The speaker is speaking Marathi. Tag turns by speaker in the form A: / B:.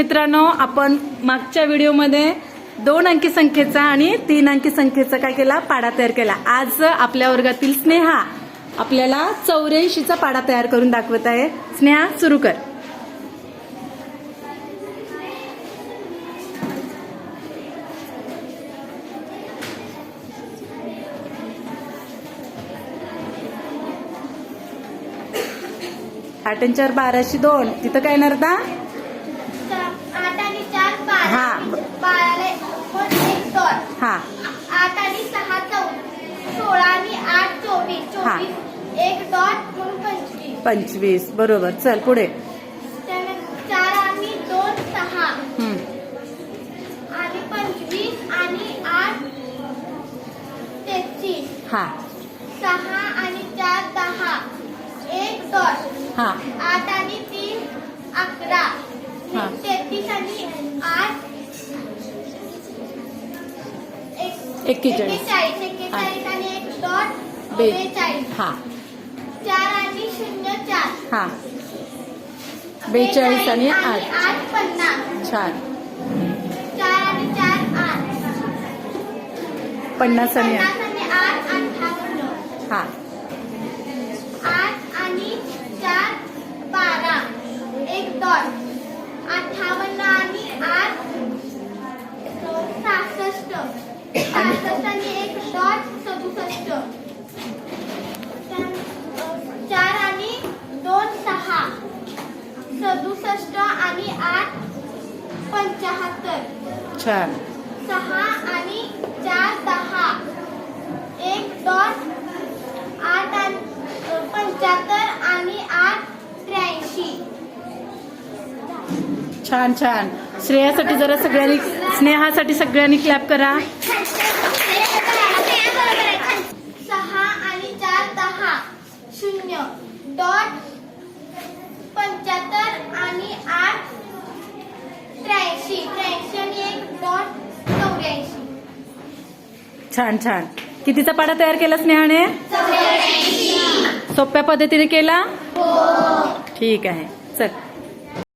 A: मित्रांनो, आपण मागच्या व्हिडिओमध्ये 2 अंकी संख्येचा आणि 3 अंकी संख्येचा काय केला, पाडा तयार केला. आज आपल्या वर्गातील स्नेहा आपल्याला 84चा पाडा तयार करून दाखवत आहे. स्नेहा, सुरू कर. आठ आणि 4 1202. तिथं काय येणार आता?
B: 8 आणि 4 12.
A: हा.
B: 12 एक डॉट.
A: हा
B: 8 आणि 6 16 आणि 8 24.
A: हा.
B: 24 एक डॉट म्हणून 25.
A: 25. बरोबर. चल पुढे.
B: त्यानंतर 4 आणि 2 6 आणि 25 आणि 8 33.
A: हा
B: 6 आणि 4 10 एक डॉट.
A: हा
B: 8 आणि 3 11.
A: हा.
B: 33 आणि 8
A: 41.
B: 41 आणि एक डॉट 42.
A: हा
B: 4 आणि 0 4.
A: हा 42 आणि 8.
B: 8 50.
A: छान.
B: 4 आणि 4 8.
A: 50 आणि 8.
B: 50 आणि 8 58.
A: हा
B: 8 आणि 4 12 एक डॉट. 58 आणि 8 66. 66 आणि एक डॉट 67. 4 आणि 2 6. 67 आणि 8 75.
A: छान.
B: 6 आणि 4 10 एक डॉट. 8 आणि 75 आणि 8 83.
A: छान छान. श्रेयासाठी जरा सगळ्यांनी, स्नेहासाठी सगळ्यांनी क्लॅप करा.
B: 6 आणि 4 10 0 डॉट. 75 आणि 8 83. 83 आणि एक डॉट 84.
A: छान छान. कितीचा पाडा तयार केला स्नेहाने? सोप्या पद्धतीने केला. ठीक आहे. चल.